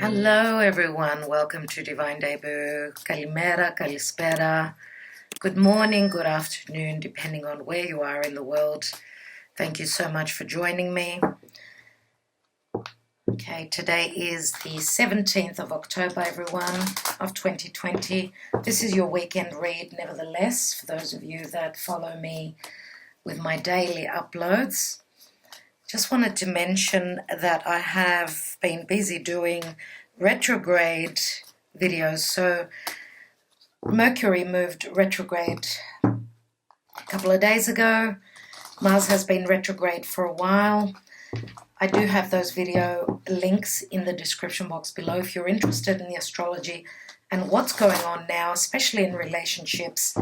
Hello everyone, welcome to Divine Debut. Kalimera, Kalispera. Good morning, good afternoon, depending on where you are in the world. Thank you so much for joining me. Okay, today is the 17th of October, everyone, of 2020. This is your weekend read, nevertheless, for those of you that follow me with my daily uploads. Just wanted to mention that I have been busy doing retrograde videos. So Mercury moved retrograde a couple of days ago. Mars has been retrograde for a while. I do have those video links in the description box below if you're interested in the astrology and what's going on now, especially in relationships.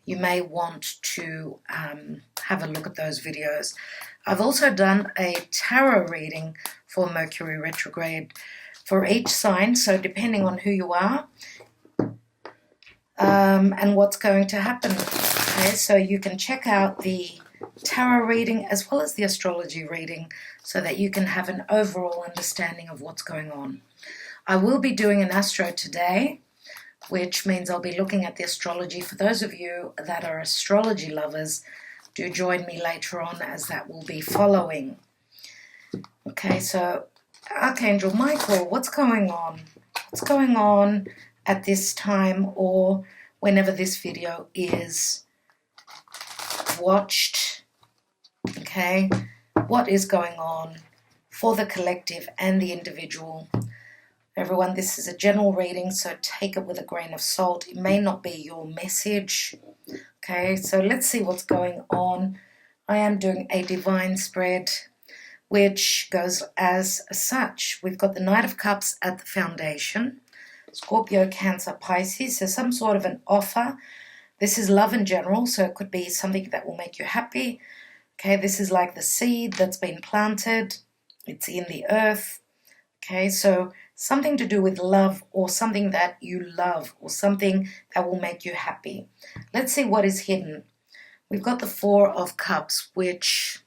You may want to have a look at those videos. I've also done a tarot reading for Mercury retrograde for each sign, so depending on who you are and what's going to happen. Okay, so you can check out the tarot reading as well as the astrology reading so that you can have an overall understanding of what's going on. I will be doing an astro today, which means I'll be looking at the astrology. For those of you that are astrology lovers, do join me later on as that will be following. Okay, so Archangel Michael, what's going on? What's going on at this time or whenever this video is watched? Okay, what is going on for the collective and the individual? Everyone, this is a general reading, so take it with a grain of salt. It may not be your message. Okay, so let's see what's going on. I am doing a divine spread, which goes as such. We've got the Knight of Cups at the foundation. Scorpio, Cancer, Pisces. So some sort of an offer. This is love in general, so it could be something that will make you happy. Okay, this is like the seed that's been planted. It's in the earth. Okay, so something to do with love or something that you love or something that will make you happy. Let's see what is hidden. We've got the Four of Cups, which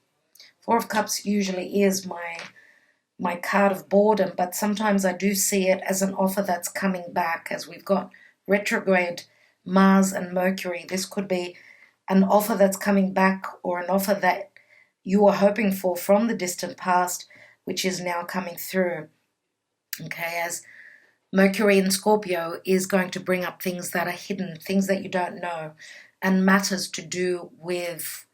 Four of Cups usually is my card of boredom, but sometimes I do see it as an offer that's coming back as we've got retrograde Mars and Mercury. This could be an offer that's coming back or an offer that you were hoping for from the distant past, which is now coming through. Okay, as Mercury in Scorpio is going to bring up things that are hidden, things that you don't know, and matters to do with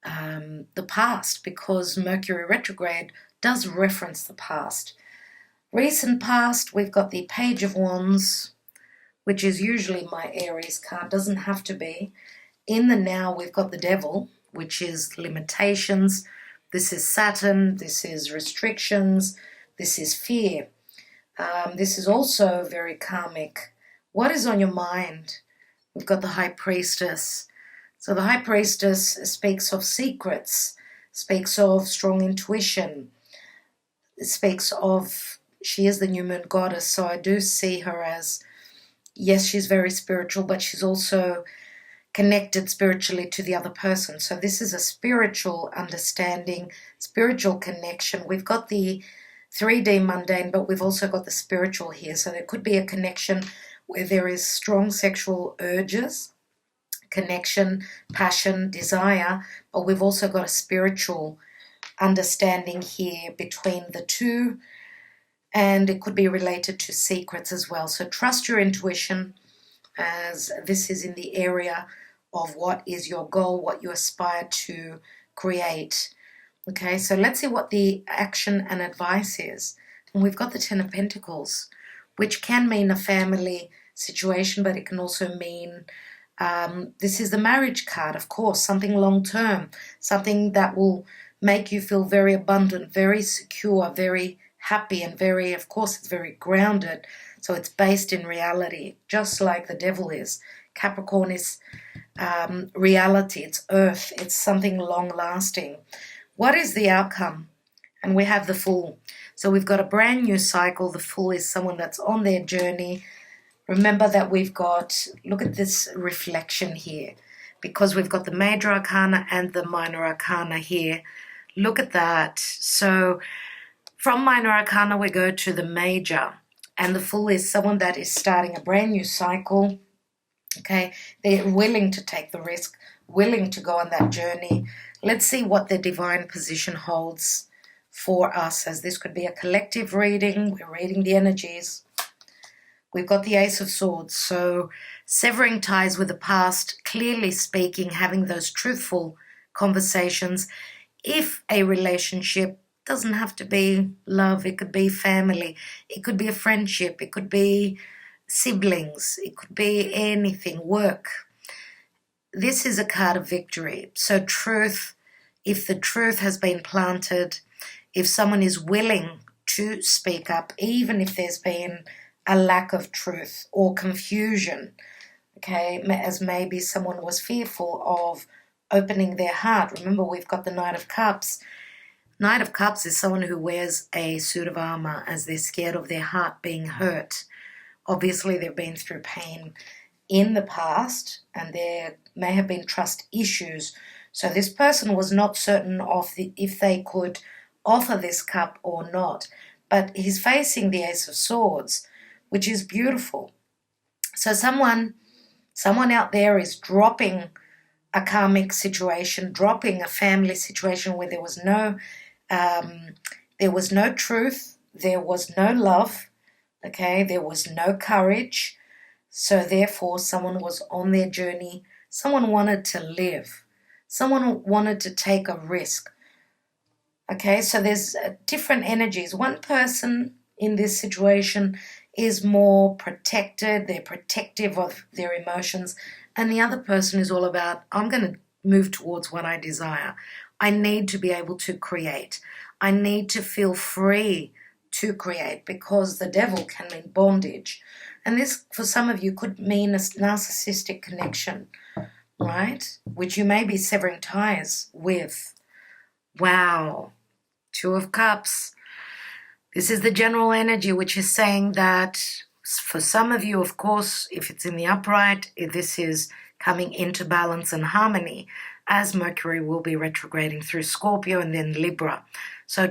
the past, because Mercury retrograde does reference the past. Recent past, we've got the Page of Wands, which is usually my Aries card, doesn't have to be. In the now, we've got the Devil, which is limitations. This is Saturn, this is restrictions, this is fear. This is also very karmic. What is on your mind? We've got the High Priestess. So the High Priestess speaks of secrets, speaks of strong intuition, speaks of, she is the new moon goddess, so I do see her as, yes, she's very spiritual, but she's also connected spiritually to the other person. So this is a spiritual understanding, spiritual connection. We've got the 3D mundane, but we've also got the spiritual here. So there could be a connection where there is strong sexual urges, connection, passion, desire, but we've also got a spiritual understanding here between the two, and it could be related to secrets as well. So trust your intuition, as this is in the area of what is your goal, what you aspire to create. Okay, so let's see what the action and advice is. And we've got the Ten of Pentacles, which can mean a family situation, but it can also mean, this is the marriage card, of course, something long-term, something that will make you feel very abundant, very secure, very happy, and very, of course, it's very grounded. So it's based in reality, just like the Devil is. Capricorn is reality, it's earth, it's something long-lasting. What is the outcome? And we have the Fool. So we've got a brand new cycle. The Fool is someone that's on their journey. Remember that we've got, look at this reflection here, because we've got the Major Arcana and the Minor Arcana here. Look at that. So from Minor Arcana, we go to the Major. And the Fool is someone that is starting a brand new cycle. Okay, they're willing to take the risk, willing to go on that journey. Let's see what the divine position holds for us, as this could be a collective reading. We're reading the energies. We've got the Ace of Swords, so severing ties with the past, clearly speaking, having those truthful conversations. If a relationship doesn't have to be love, it could be family, it could be a friendship, it could be siblings, it could be anything, work. This is a card of victory. So truth, if the truth has been planted, if someone is willing to speak up, even if there's been a lack of truth or confusion, okay, as maybe someone was fearful of opening their heart. Remember, we've got the Knight of Cups. Knight of Cups is someone who wears a suit of armor as they're scared of their heart being hurt. Obviously, they've been through pain in the past, and there may have been trust issues. So this person was not certain of if they could offer this cup or not. But he's facing the Ace of Swords, which is beautiful. So someone out there is dropping a karmic situation, dropping a family situation where there was no truth, there was no love, okay, there was no courage. So therefore, someone was on their journey. Someone wanted to live. Someone wanted to take a risk. Okay, so there's different energies. One person in this situation is more protected. They're protective of their emotions. And the other person is all about, I'm going to move towards what I desire. I need to be able to create. I need to feel free to create, because the devil can mean bondage. And this, for some of you, could mean a narcissistic connection, right? Which you may be severing ties with. Wow. Two of Cups. This is the general energy, which is saying that for some of you, of course, if it's in the upright, this is coming into balance and harmony, as Mercury will be retrograding through Scorpio and then Libra. So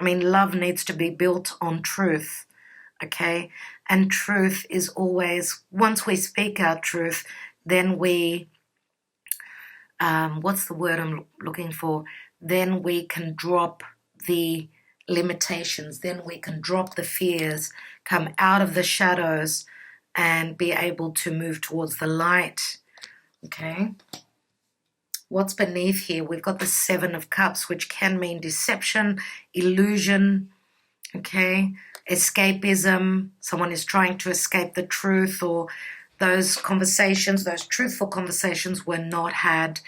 love needs to be built on truth, okay? And truth is always, once we speak our truth, then we, what's the word I'm looking for? Then we can drop the limitations, then we can drop the fears, come out of the shadows, and be able to move towards the light, okay? What's beneath here? We've got the Seven of Cups, which can mean deception, illusion, okay? Escapism. Someone is trying to escape the truth, or those conversations, those truthful conversations were not had.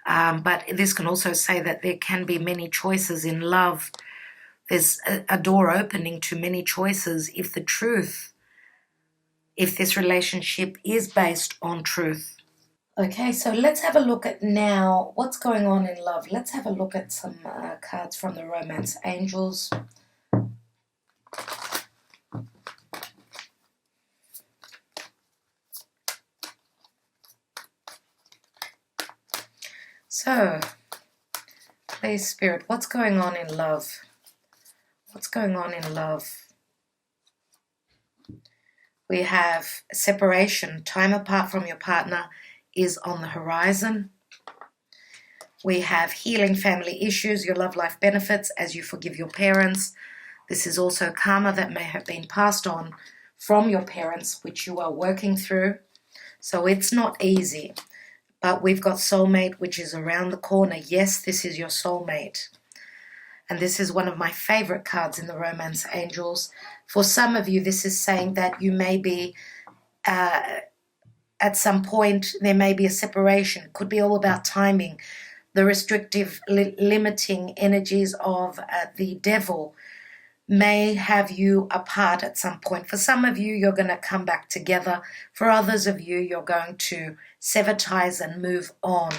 But this can also say that there can be many choices in love. There's a door opening to many choices if this relationship is based on truth. Okay, so let's have a look at now what's going on in love. Let's have a look at some cards from the Romance Angels. So, please, Spirit, what's going on in love? What's going on in love? We have separation, time apart from your partner is on the horizon. We have healing family issues, your love life benefits as you forgive your parents. This is also karma that may have been passed on from your parents, which you are working through. So it's not easy. But we've got soulmate, which is around the corner. Yes, this is your soulmate. And this is one of my favorite cards in the Romance Angels. For some of you, this is saying that you may be, at some point, there may be a separation. Could be all about timing. The restrictive, limiting energies of the devil may have you apart at some point. For some of you, you're going to come back together. For others of you, you're going to sever ties and move on.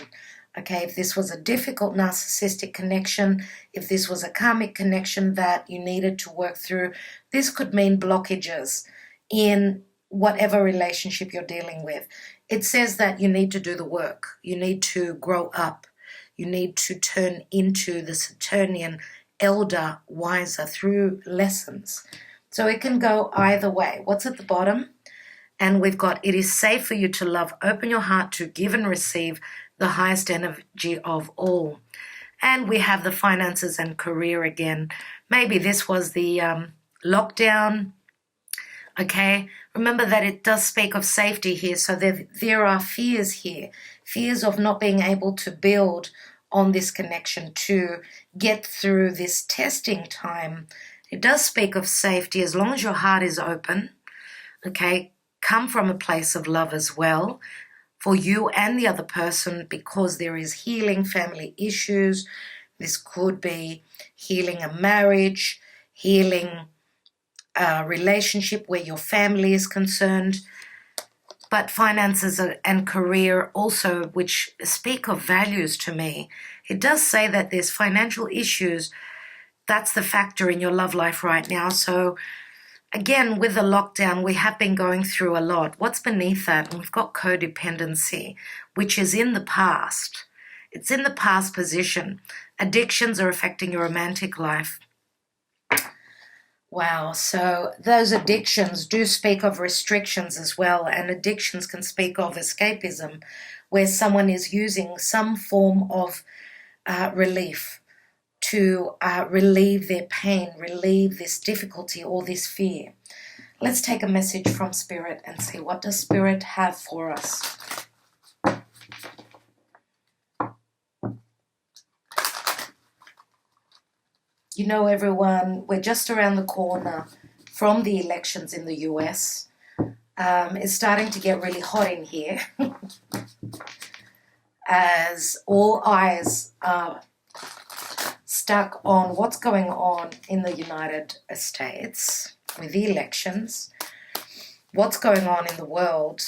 Okay, if this was a difficult narcissistic connection, if this was a karmic connection that you needed to work through, this could mean blockages in whatever relationship you're dealing with. It says that you need to do the work. You need to grow up. You need to turn into the Saturnian elder, wiser through lessons. So it can go either way. What's at the bottom? And we've got, it is safe for you to love. Open your heart to give and receive the highest energy of all. And we have the finances and career again. Maybe this was the lockdown. Okay, remember that it does speak of safety here. So there are fears here, fears of not being able to build on this connection, to get through this testing time. It does speak of safety as long as your heart is open. Okay, come from a place of love as well for you and the other person, because there is healing family issues. This could be healing a marriage, healing a relationship where your family is concerned, but finances and career also, which speak of values to me. It does say that there's financial issues. That's the factor in your love life right now. So again, with the lockdown, we have been going through a lot. What's beneath that? We've got codependency, which is in the past. It's in the past position. Addictions are affecting your romantic life. Wow, so those addictions do speak of restrictions as well, and addictions can speak of escapism, where someone is using some form of relief to relieve their pain, relieve this difficulty or this fear. Let's take a message from Spirit and see, what does Spirit have for us? You know, everyone, we're just around the corner from the elections in the US. It's starting to get really hot in here as all eyes are stuck on what's going on in the United States with the elections, what's going on in the world.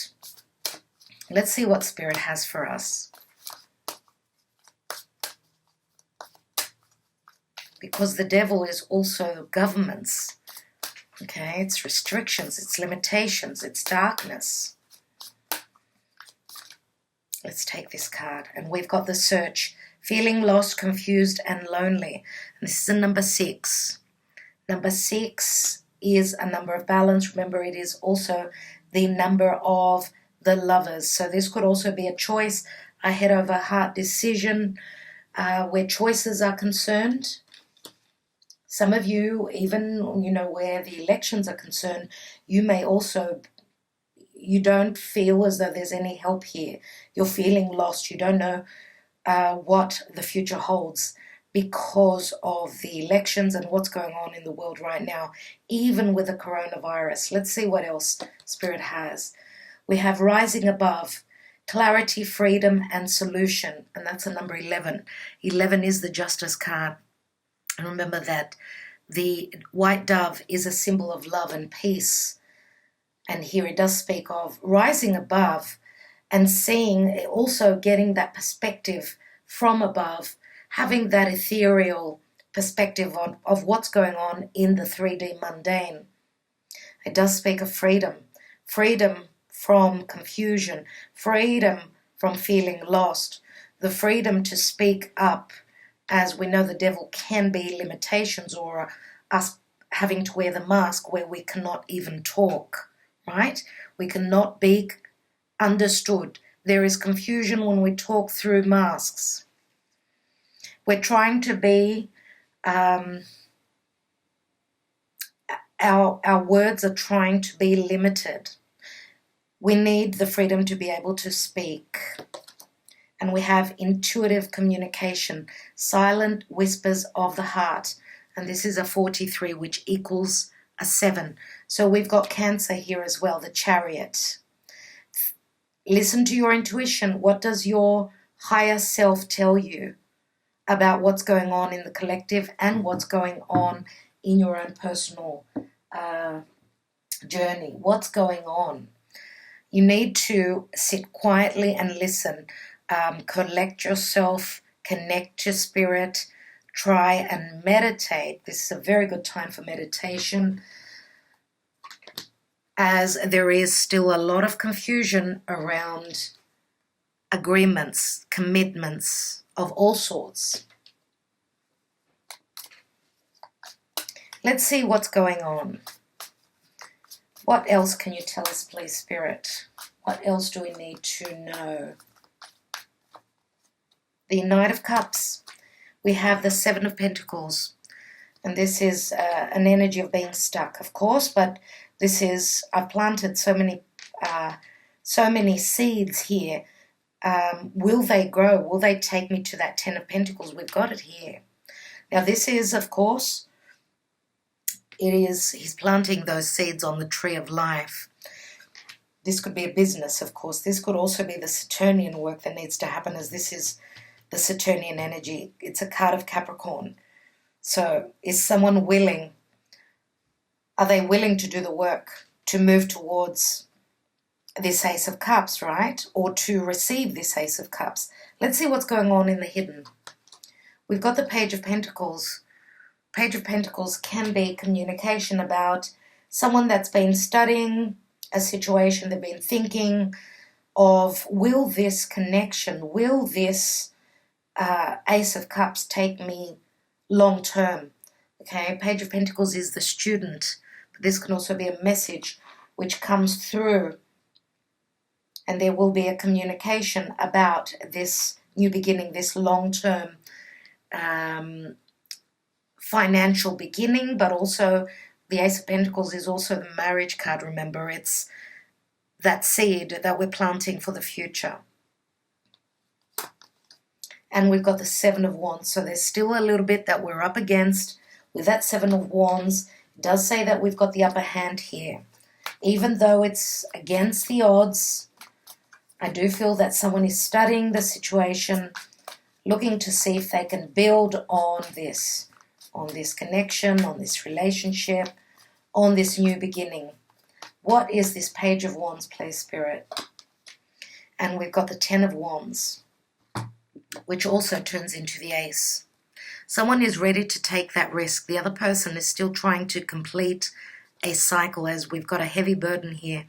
Let's see what Spirit has for us. Because the devil is also governments. Okay, it's restrictions, it's limitations, it's darkness. Let's take this card. And we've got the Search. Feeling lost, confused, and lonely. And this is a number 6. Number 6 is a number of balance. Remember, it is also the number of the Lovers. So this could also be a choice, a head over heart decision where choices are concerned. Some of you, even, you know, where the elections are concerned, you may also, you don't feel as though there's any help here. You're feeling lost. You don't know what the future holds because of the elections and what's going on in the world right now, even with the coronavirus. Let's see what else Spirit has. We have Rising Above, Clarity, Freedom, and Solution, and that's a number 11. 11 is the Justice card. And remember that the white dove is a symbol of love and peace. And here it does speak of rising above and seeing, also getting that perspective from above, having that ethereal perspective of what's going on in the 3D mundane. It does speak of freedom. Freedom from confusion. Freedom from feeling lost. The freedom to speak up. As we know, the devil can be limitations, or us having to wear the mask where we cannot even talk, right? We cannot be understood. There is confusion when we talk through masks. We're trying to be, our words are trying to be limited. We need the freedom to be able to speak. And we have intuitive communication, silent whispers of the heart. And this is a 43, which equals a 7. So we've got Cancer here as well, the Chariot. Listen to your intuition. What does your higher self tell you about what's going on in the collective and what's going on in your own personal journey? What's going on? You need to sit quietly and listen. Collect yourself, connect to Spirit, try and meditate. This is a very good time for meditation, as there is still a lot of confusion around agreements, commitments of all sorts. Let's see what's going on. What else can you tell us, please, Spirit? What else do we need to know? The Knight of Cups. We have the Seven of Pentacles. And this is an energy of being stuck, of course, but this is, I've planted so many seeds here. Will they grow? Will they take me to that Ten of Pentacles? We've got it here. Now this is, of course, he's planting those seeds on the tree of life. This could be a business, of course. This could also be the Saturnian work that needs to happen, as this is the Saturnian energy. It's a card of Capricorn. So is someone willing? Are they willing to do the work to move towards this Ace of Cups, right? Or to receive this Ace of Cups? Let's see what's going on in the hidden. We've got the Page of Pentacles. Page of Pentacles can be communication about someone that's been studying a situation, they've been thinking of, will this connection, will this Ace of Cups take me long term? Okay, Page of Pentacles is the student, but this can also be a message which comes through, and there will be a communication about this new beginning, this long-term financial beginning, but also the Ace of Pentacles is also the marriage card. Remember, it's that seed that we're planting for the future. And we've got the Seven of Wands, so there's still a little bit that we're up against with that Seven of Wands. It does say that we've got the upper hand here. Even though it's against the odds, I do feel that someone is studying the situation, looking to see if they can build on this connection, on this relationship, on this new beginning. What is this Page of Wands, please, Spirit? And we've got the Ten of Wands, which also turns into the Ace. Someone is ready to take that risk. The other person is still trying to complete a cycle, as we've got a heavy burden here.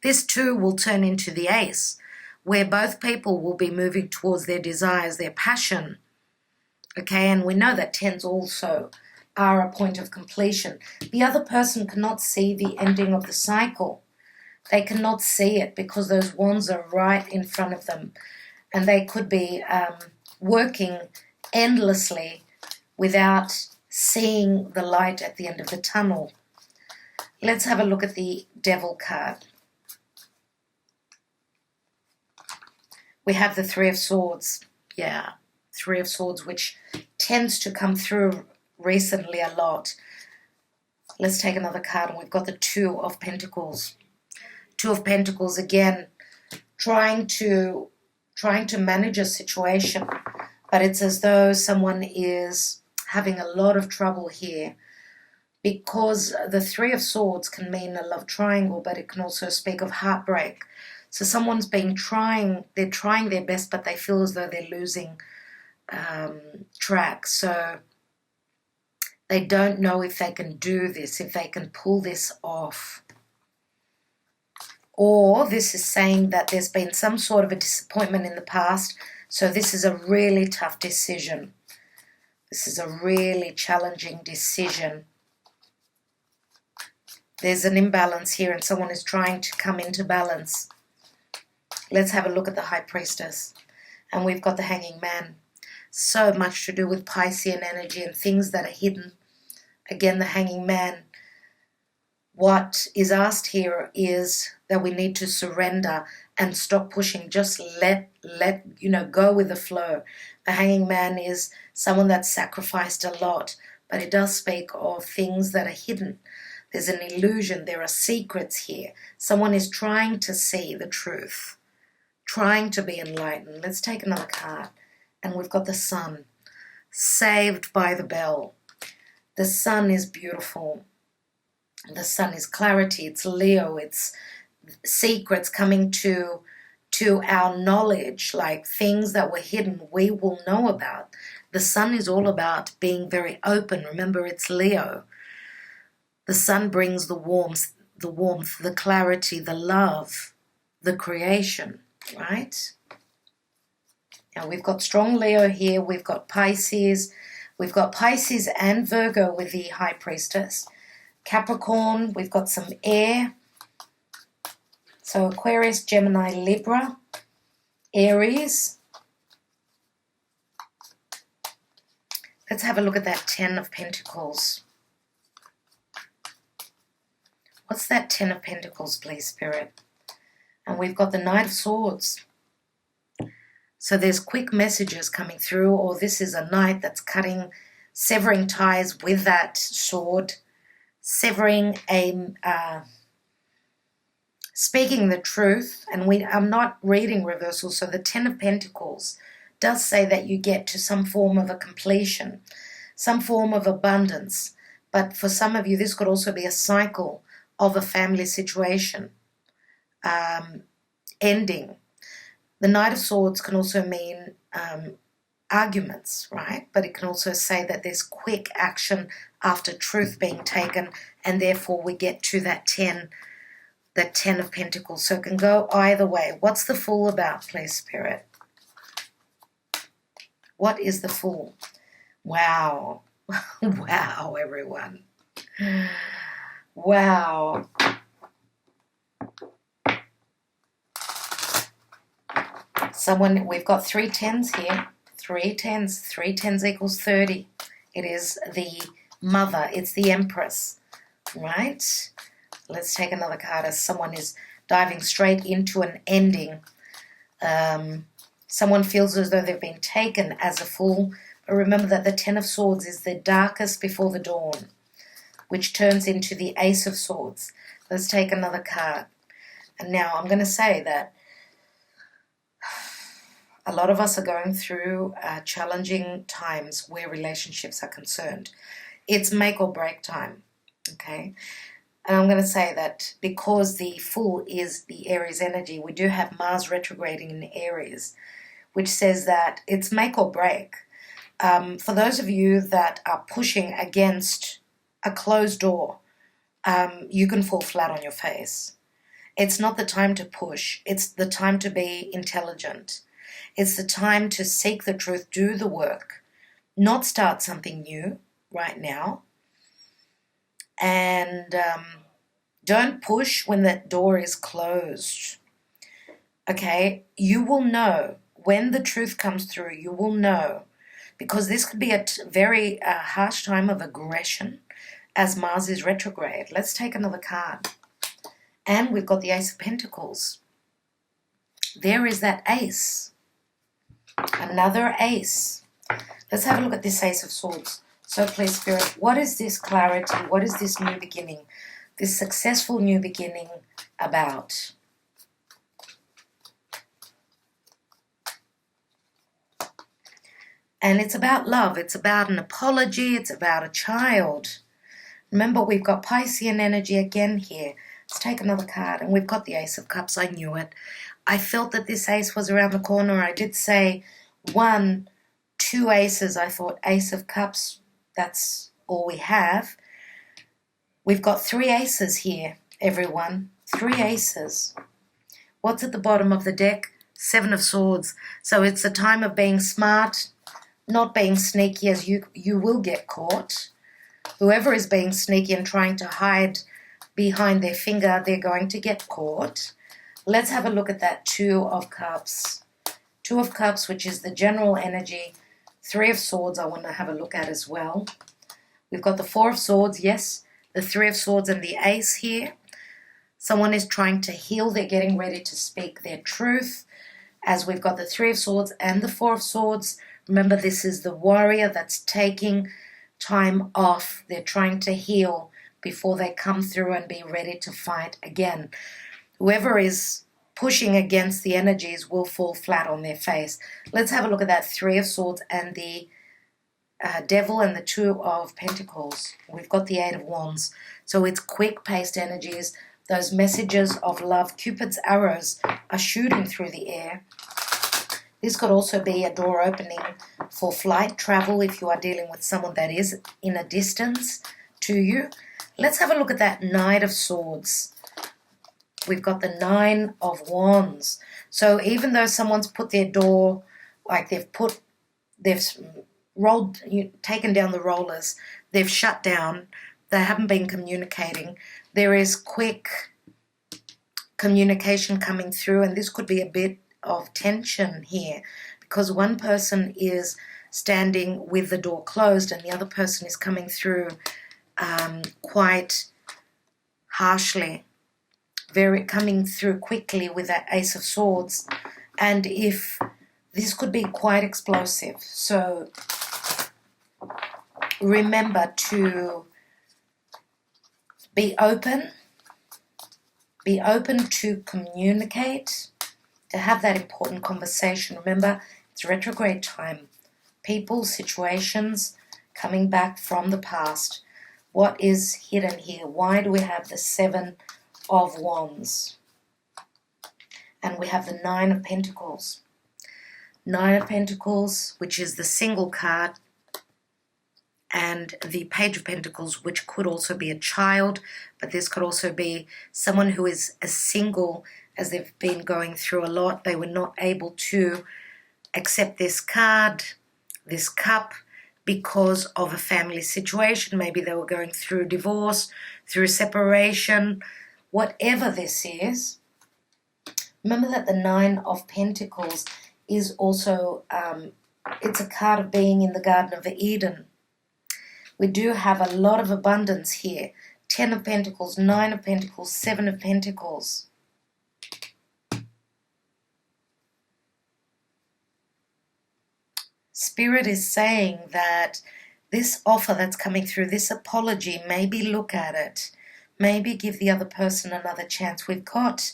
This too will turn into the Ace, where both people will be moving towards their desires, their passion. Okay, and we know that tens also are a point of completion. The other person cannot see the ending of the cycle. They cannot see it because those wands are right in front of them. And they could be working endlessly without seeing the light at the end of the tunnel. Let's have a look at the Devil card. We have the Three of Swords. Yeah, Three of Swords, which tends to come through recently a lot. Let's take another card, and we've got the Two of Pentacles. Two of Pentacles, again, trying to manage a situation, but it's as though someone is having a lot of trouble here, because the Three of Swords can mean a love triangle, but it can also speak of heartbreak. So someone's been trying, they're trying their best, but they feel as though they're losing track. So they don't know if they can do this, if they can pull this off. Or this is saying that there's been some sort of a disappointment in the past, so this is a really tough decision. This is a really challenging decision. There's an imbalance here, and someone is trying to come into balance. Let's have a look at the High Priestess. And we've got the Hanging Man. So much to do with Piscean energy and things that are hidden. Again, the Hanging Man. What is asked here is that we need to surrender and stop pushing. Just let go with the flow. The Hanging Man is someone that's sacrificed a lot, but it does speak of things that are hidden. There's an illusion. There are secrets here. Someone is trying to see the truth, trying to be enlightened. Let's take another card. And we've got the Sun. Saved by the Bell. The Sun is beautiful. The Sun is clarity. It's Leo. It's secrets coming to our knowledge, like things that were hidden we will know about. The Sun is all about being very open. Remember, it's Leo. The Sun brings the warmth, the clarity, the love, the creation, right? Now we've got strong Leo here. We've got Pisces. We've got Pisces and Virgo with the High Priestess. Capricorn, we've got some air. So Aquarius, Gemini, Libra, Aries. Let's have a look at that 10 of Pentacles. What's that 10 of Pentacles, please, Spirit? And we've got the Knight of Swords. So there's quick messages coming through, or this is a knight that's severing ties with that sword, severing speaking the truth. And I'm not reading reversal, so the 10 of Pentacles does say that you get to some form of a completion, some form of abundance. But for some of you, this could also be a cycle of a family situation ending. The Knight of Swords can also mean arguments, right? But it can also say that there's quick action after truth being taken, and therefore we get to that 10 of Pentacles. So it can go either way. What's the Fool about, please, Spirit? What is the Fool? Wow. Wow, everyone. Wow. We've got 3 10s here. 3 10s. 3 10s equals 30. It is the Mother. It's the Empress, right? Let's take another card as someone is diving straight into an ending. Someone feels as though they've been taken as a fool. But remember that the 10 of Swords is the darkest before the dawn, which turns into the Ace of Swords. Let's take another card. And now I'm going to say that a lot of us are going through challenging times where relationships are concerned. It's make or break time, okay? And I'm going to say that because the Fool is the Aries energy, we do have Mars retrograding in Aries, which says that it's make or break. For those of you that are pushing against a closed door, you can fall flat on your face. It's not the time to push. It's the time to be intelligent. It's the time to seek the truth, do the work, not start something new right now. And don't push when that door is closed. Okay? You will know when the truth comes through. You will know, because this could be a very harsh time of aggression as Mars is retrograde. Let's take another card. And we've got the Ace of Pentacles. There is that Ace. Another Ace. Let's have a look at this Ace of Swords. So please, Spirit, what is this clarity? What is this new beginning? This successful new beginning about? And it's about love. It's about an apology. It's about a child. Remember, we've got Piscean energy again here. Let's take another card. And we've got the Ace of Cups. I knew it. I felt that this ace was around the corner. I did say 1, 2 aces. I thought Ace of Cups, that's all we have. We've got 3 aces here, everyone. 3 aces. What's at the bottom of the deck? 7 of Swords. So it's a time of being smart, not being sneaky, as you will get caught. Whoever is being sneaky and trying to hide behind their finger, they're going to get caught. Let's have a look at that 2 of Cups. 2 of Cups, which is the general energy. 3 of Swords I want to have a look at as well. We've got the 4 of Swords, yes. The 3 of Swords and the Ace here. Someone is trying to heal. They're getting ready to speak their truth. As we've got the 3 of Swords and the 4 of Swords. Remember, this is the warrior that's taking time off. They're trying to heal before they come through and be ready to fight again. Whoever is pushing against the energies will fall flat on their face. Let's have a look at that 3 of Swords and the Devil and the 2 of Pentacles. We've got the 8 of Wands. So it's quick-paced energies. Those messages of love, Cupid's arrows are shooting through the air. This could also be a door opening for flight travel if you are dealing with someone that is in a distance to you. Let's have a look at that Knight of Swords. We've got the 9 of Wands. So even though someone's put their door, like they've taken down the rollers, they've shut down, they haven't been communicating, there is quick communication coming through, and this could be a bit of tension here because one person is standing with the door closed and the other person is coming through quite harshly, coming through quickly with that Ace of Swords. And if this could be quite explosive, so remember to be open to communicate, to have that important conversation. Remember, it's retrograde time. People, situations coming back from the past. What is hidden here? Why do we have the 7 of Wands? And we have the 9 of Pentacles. 9 of Pentacles, which is the single card, and the Page of Pentacles, which could also be a child, but this could also be someone who is as single as they've been going through a lot. They were not able to accept this card, this cup, because of a family situation. Maybe they were going through divorce, through separation, whatever this is. Remember that the 9 of Pentacles is also, it's a card of being in the Garden of Eden. We do have a lot of abundance here. 10 of Pentacles, 9 of Pentacles, 7 of Pentacles. Spirit is saying that this offer that's coming through, this apology, maybe look at it. Maybe give the other person another chance. We've got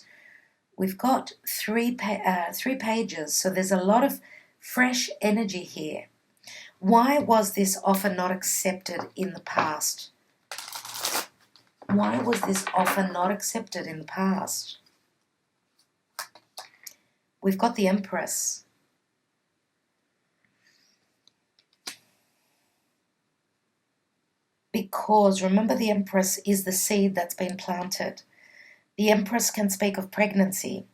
3 pages, so there's a lot of fresh energy here. Why was this offer not accepted in the past? Why was this offer not accepted in the past? We've got the Empress. Because remember, the Empress is the seed that's been planted. The Empress can speak of pregnancy.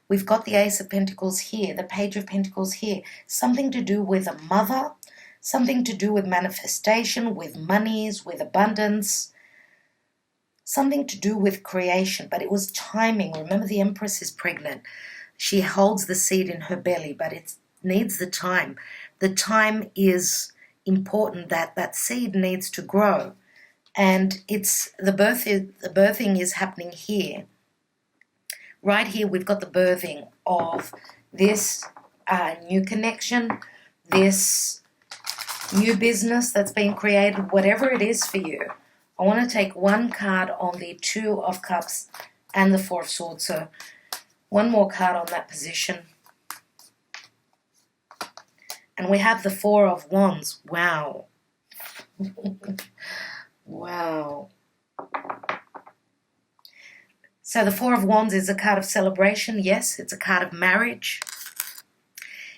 We've got the Ace of Pentacles here, the Page of Pentacles here. Something to do with a mother, something to do with manifestation, with monies, with abundance, something to do with creation. But it was timing. Remember, the Empress is pregnant. She holds the seed in her belly, but it needs the time. The time is important, that seed needs to grow. And it's the birthing is happening here. Right here we've got the birthing of this new connection, this new business that's being created, whatever it is for you. I want to take one card on the 2 of Cups and the 4 of Swords. So one more card on that position. And we have the 4 of Wands. Wow. Wow. So the 4 of Wands is a card of celebration. Yes, it's a card of marriage.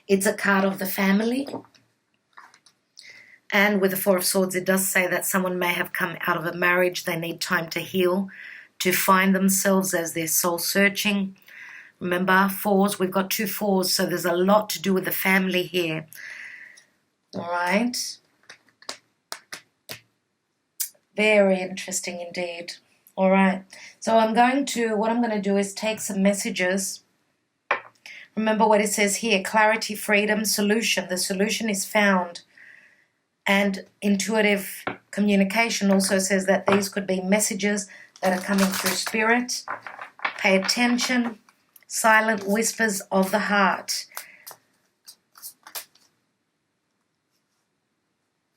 It's a card of the family. And with the 4 of Swords, it does say that someone may have come out of a marriage. They need time to heal, to find themselves as they're soul searching. Remember, 4s, we've got 2 4s, so there's a lot to do with the family here. All right. Very interesting indeed. All right. So what I'm going to do is take some messages. Remember what it says here, clarity, freedom, solution. The solution is found. And intuitive communication also says that these could be messages that are coming through spirit. Pay attention. Silent whispers of the heart.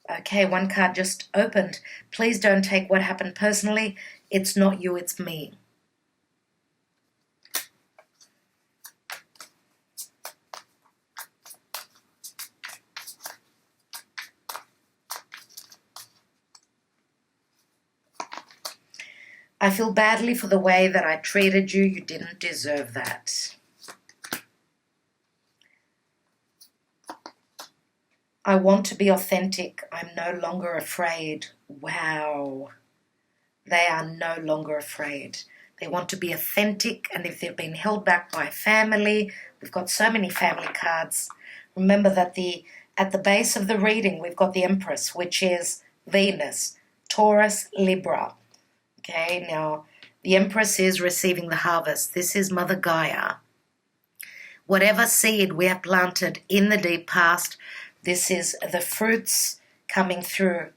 Okay, one card just opened. Please don't take what happened personally. It's not you, it's me. I feel badly for the way that I treated you. You didn't deserve that. I want to be authentic. I'm no longer afraid. Wow. They are no longer afraid. They want to be authentic, and if they've been held back by family, we've got so many family cards. Remember that at the base of the reading, we've got the Empress, which is Venus, Taurus, Libra. Okay, now The Empress is receiving the harvest. This is Mother Gaia. Whatever seed we have planted in the deep past, this is the fruits coming through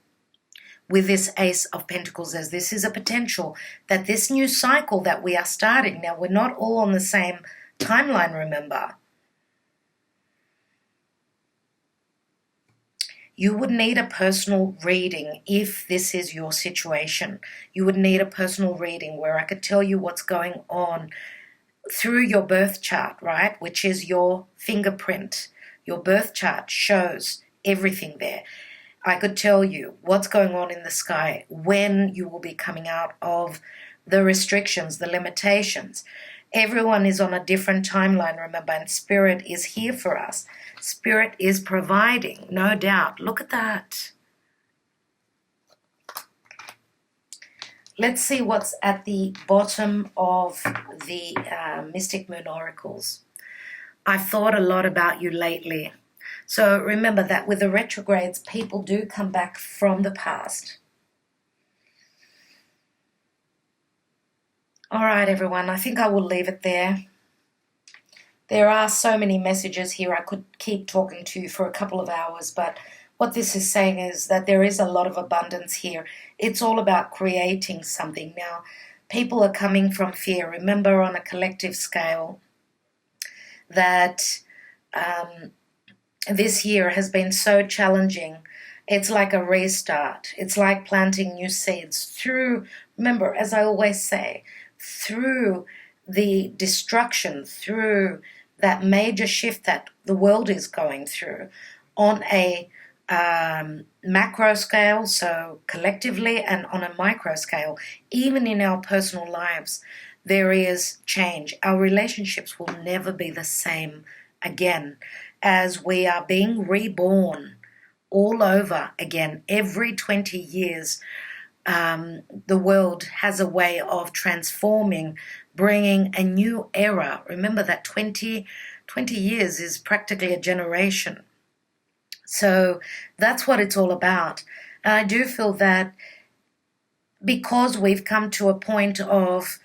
with this Ace of Pentacles, as this is a potential that this new cycle that we are starting. Now, we're not all on the same timeline, remember. You would need a personal reading if this is your situation. You would need a personal reading where I could tell you what's going on through your birth chart, right? Which is your fingerprint. Your birth chart shows everything there. I could tell you what's going on in the sky, when you will be coming out of the restrictions, the limitations. Everyone is on a different timeline, remember, and Spirit is here for us. Spirit is providing, no doubt. Look at that. Let's see what's at the bottom of the Mystic Moon Oracles. I've thought a lot about you lately. So remember that with the retrogrades, people do come back from the past. All right, everyone, I think I will leave it there. There are so many messages here. I could keep talking to you for a couple of hours, but what this is saying is that there is a lot of abundance here. It's all about creating something. Now, people are coming from fear. Remember, on a collective scale, that this year has been so challenging. It's like a restart. It's like planting new seeds through, remember, as I always say, through the destruction, through that major shift that the world is going through on a macro scale, so collectively, and on a micro scale, even in our personal lives, there is change. Our relationships will never be the same again, as we are being reborn all over again. Every 20 years, the world has a way of transforming, bringing a new era. Remember that 20 years is practically a generation. So that's what it's all about. And I do feel that because we've come to a point of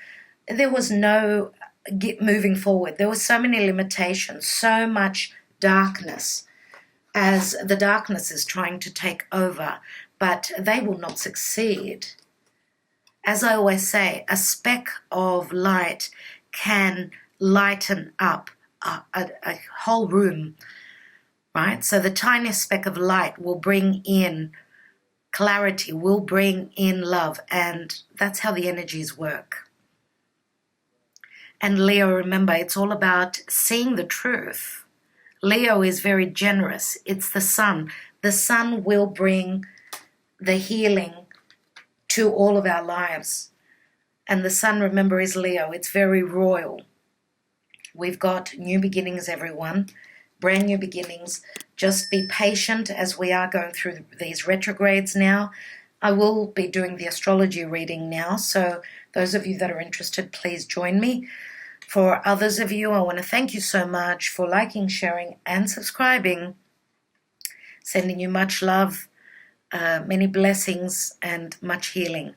there was no moving forward, there were so many limitations, so much darkness, as the darkness is trying to take over, but they will not succeed. As I always say, a speck of light can lighten up a whole room, right? So the tiniest speck of light will bring in clarity, will bring in love, and that's how the energies work. And Leo, remember, it's all about seeing the truth. Leo is very generous. It's the sun. The sun will bring the healing to all of our lives. And the sun, remember, is Leo. It's very royal. We've got new beginnings, everyone. Brand new beginnings. Just be patient as we are going through these retrogrades now. I will be doing the astrology reading now, so those of you that are interested, please join me. For others of you, I want to thank you so much for liking, sharing, and subscribing. Sending you much love, many blessings, and much healing.